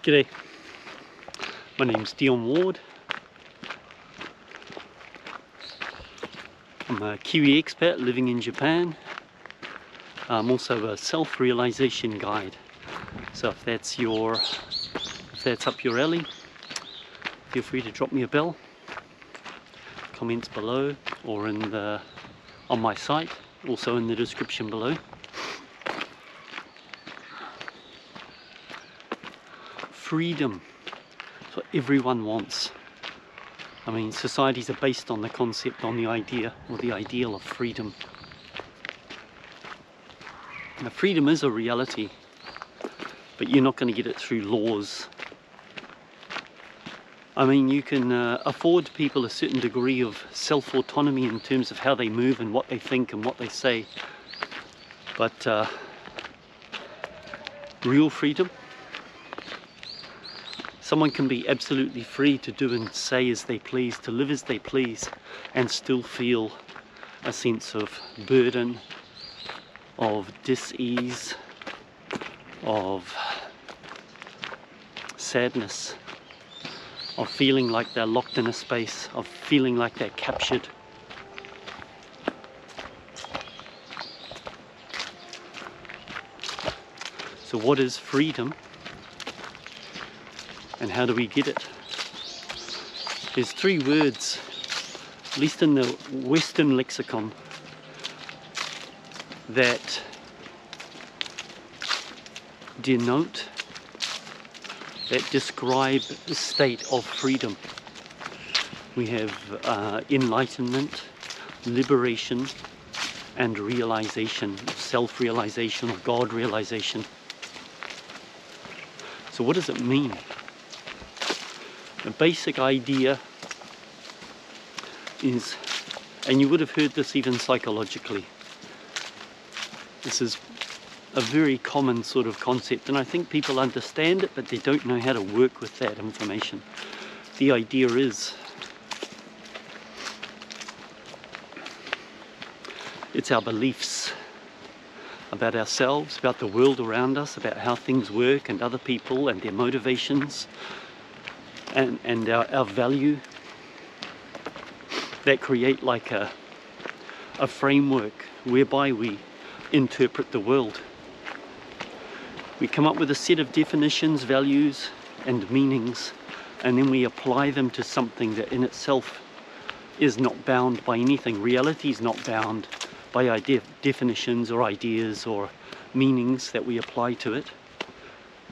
G'day, my name's Dion Ward. I'm a Kiwi expat living in Japan. I'm also a self-realization guide. So if that's up your alley, feel free to drop me a bell. Comments below or on my site, also in the description below. Freedom. That's what everyone wants. I mean, societies are based on the concept, on the idea or the ideal of freedom. Now, freedom is a reality, but you're not going to get it through laws. I mean, you can afford people a certain degree of self-autonomy in terms of how they move and what they think and what they say, but real freedom, someone can be absolutely free to do and say as they please, to live as they please, and still feel a sense of burden, of dis-ease, of sadness, of feeling like they're locked in a space, of feeling like they're captured. So what is freedom? And how do we get it? There's three words, at least in the Western lexicon, that denote, that describe the state of freedom. We have enlightenment, liberation, and realization, self-realization or God realization. So what does it mean? The basic idea is, and you would have heard this even psychologically, this is a very common sort of concept, and I think people understand it, but they don't know how to work with that information. The idea is, it's our beliefs about ourselves, about the world around us, about how things work and other people and their motivations, and our value, that create like a framework whereby we interpret the world. We come up with a set of definitions, values and meanings, and then we apply them to something that in itself is not bound by anything. Reality is not bound by our definitions or ideas or meanings that we apply to it.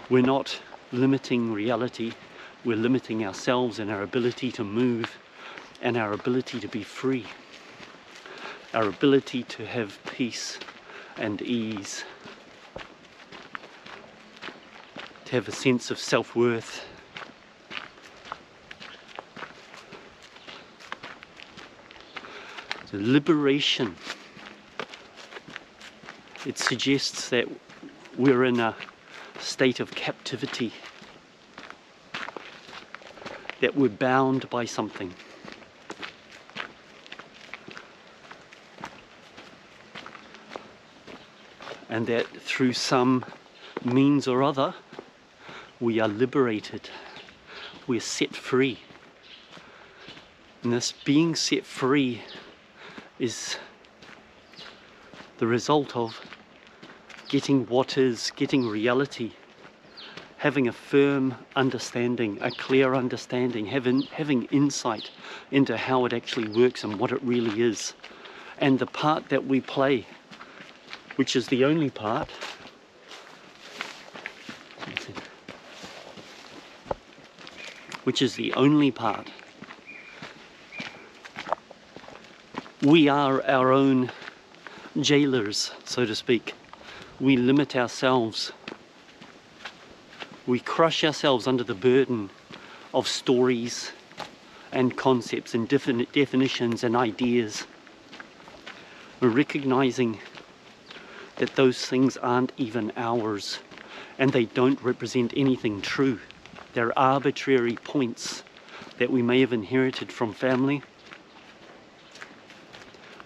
We're not limiting reality, we're limiting ourselves and our ability to move and our ability to be free, our ability to have peace and ease, to have a sense of self-worth. So liberation, it suggests that we're in a state of captivity, that we're bound by something. And that through some means or other, we are liberated, we're set free. And this being set free is the result of getting reality, having a firm understanding, a clear understanding, having insight into how it actually works and what it really is, and the part that we play, which is the only part, we are our own jailers, so to speak. We limit ourselves. We crush ourselves under the burden of stories and concepts and different definitions and ideas. We're recognizing that those things aren't even ours and they don't represent anything true. They're arbitrary points that we may have inherited from family,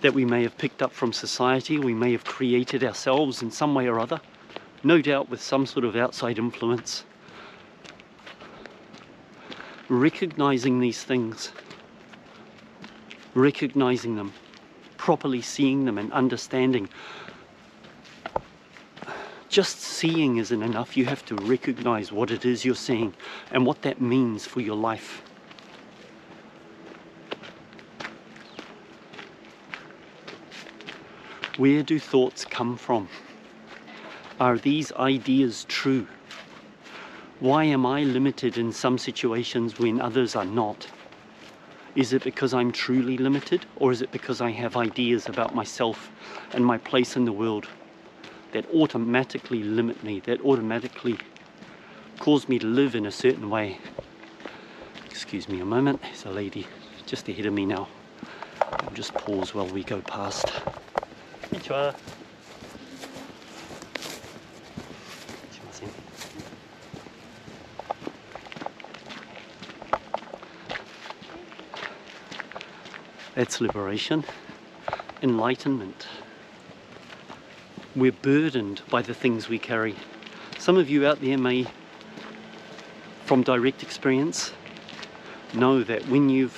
that we may have picked up from society, we may have created ourselves in some way or other, no doubt with some sort of outside influence. recognizing these things, recognizing them, properly seeing them and understanding. Just seeing isn't enough. You have to recognize what it is you're seeing and what that means for your life. Where do thoughts come from? Are these ideas true? Why am I limited in some situations when others are not? Is it because I'm truly limited, or is it because I have ideas about myself and my place in the world that automatically limit me, that automatically cause me to live in a certain way? Excuse me a moment, there's a lady just ahead of me now. I'll just pause while we go past. Konnichiwa. That's liberation, enlightenment. We're burdened by the things we carry. Some of you out there may, from direct experience, know that when you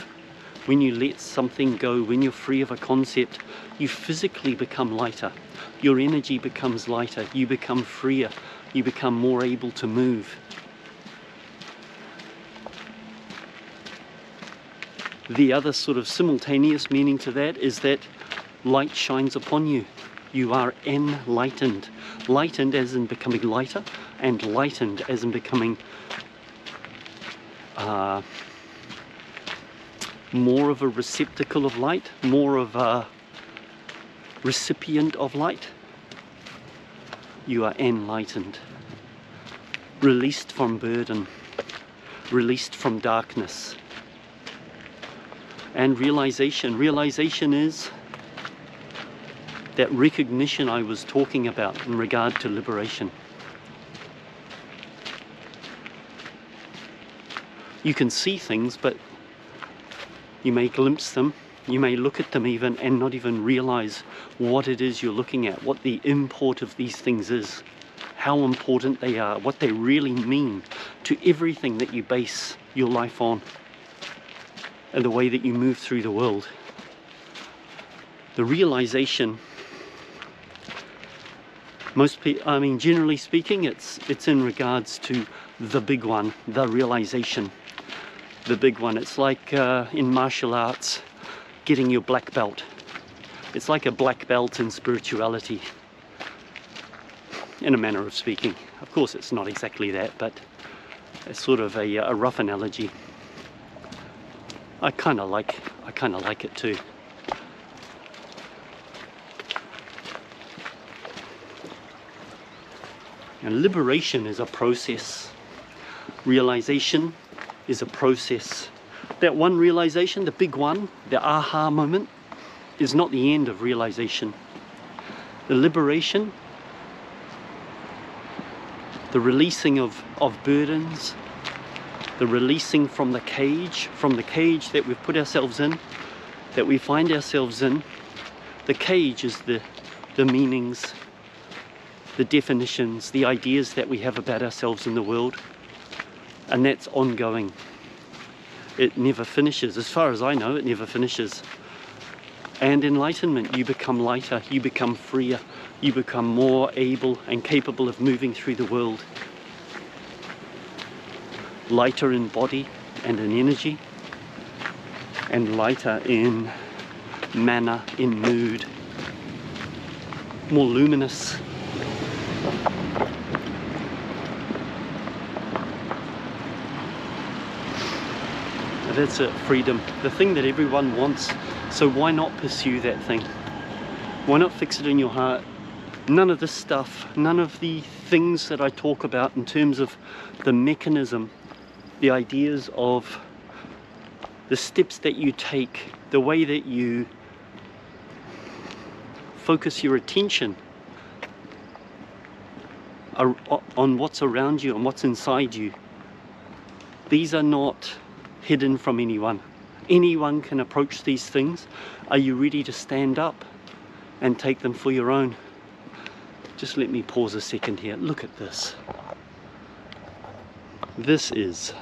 let something go, when you're free of a concept, you physically become lighter. Your energy becomes lighter, you become freer, you become more able to move. The other sort of simultaneous meaning to that is that light shines upon you. You are enlightened. Lightened as in becoming lighter, and lightened as in becoming more of a receptacle of light, more of a recipient of light. You are enlightened. Released from burden, released from darkness. And realization. Realization is that recognition I was talking about in regard to liberation. You can see things, but you may glimpse them, you may look at them even and not even realize what it is you're looking at, what the import of these things is, how important they are, what they really mean to everything that you base your life on, and the way that you move through the world. The realization, generally speaking, it's in regards to the big one, the realization, the big one. It's like in martial arts, getting your black belt. It's like a black belt in spirituality, in a manner of speaking. Of course, it's not exactly that, but it's sort of a rough analogy. I kind of like it too. And liberation is a process. Realization is a process. That one realization, the big one, the aha moment, is not the end of realization. The liberation, the releasing of burdens, the releasing from the cage that we've put ourselves in, that we find ourselves in. The cage is the meanings, the definitions, the ideas that we have about ourselves in the world. And that's ongoing. It never finishes. As far as I know, it never finishes. And enlightenment, you become lighter, you become freer, you become more able and capable of moving through the world. Lighter in body and in energy, and lighter in manner, in mood, more luminous. That's it, freedom, the thing that everyone wants. So why not pursue that thing? Why not fix it in your heart? None of this stuff, none of the things that I talk about in terms of the mechanism, the ideas of the steps that you take, the way that you focus your attention on what's around you and what's inside you. These are not hidden from anyone. Anyone can approach these things. Are you ready to stand up and take them for your own? Just let me pause a second here. Look at this. This is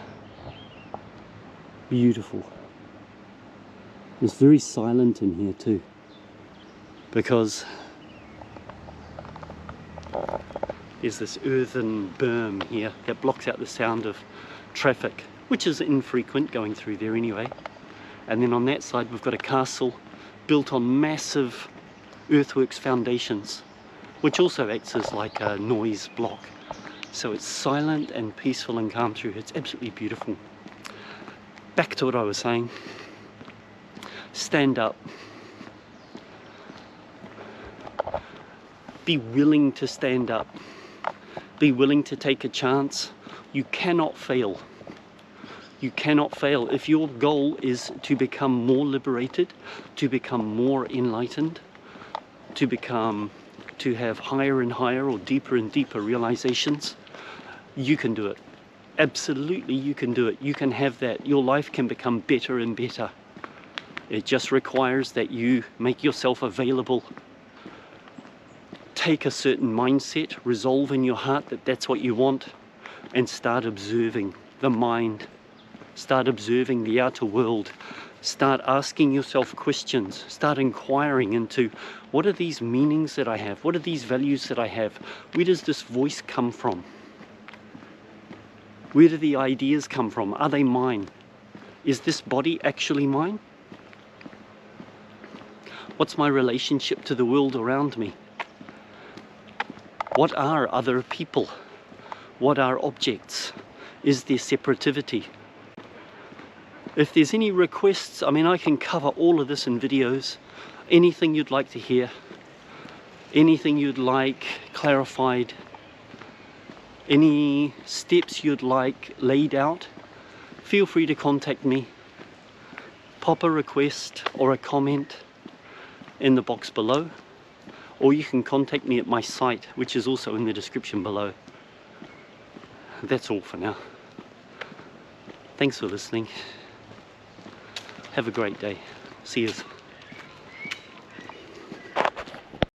beautiful. It's very silent in here too, because there's this earthen berm here that blocks out the sound of traffic, which is infrequent going through there anyway. And then on that side we've got a castle built on massive earthworks foundations, which also acts as like a noise block. So it's silent and peaceful and calm through. It's absolutely beautiful. Back to what I was saying. Stand up. Be willing to stand up. Be willing to take a chance. You cannot fail. You cannot fail. If your goal is to become more liberated, to become more enlightened, to have higher and higher or deeper and deeper realizations, you can do it. Absolutely, you can do it. You can have that. Your life can become better and better. It just requires that you make yourself available. Take a certain mindset, resolve in your heart that that's what you want, and start observing the mind. Start observing the outer world. Start asking yourself questions. Start inquiring into, what are these meanings that I have? What are these values that I have? Where does this voice come from? Where do the ideas come from? Are they mine? Is this body actually mine? What's my relationship to the world around me? What are other people? What are objects? Is there separativity? If there's any requests, I mean, I can cover all of this in videos. Anything you'd like to hear, anything you'd like clarified, any steps you'd like laid out, feel free to contact me. Pop a request or a comment in the box below, or you can contact me at my site, which is also in the description below. That's all for now. Thanks for listening. Have a great day. See you.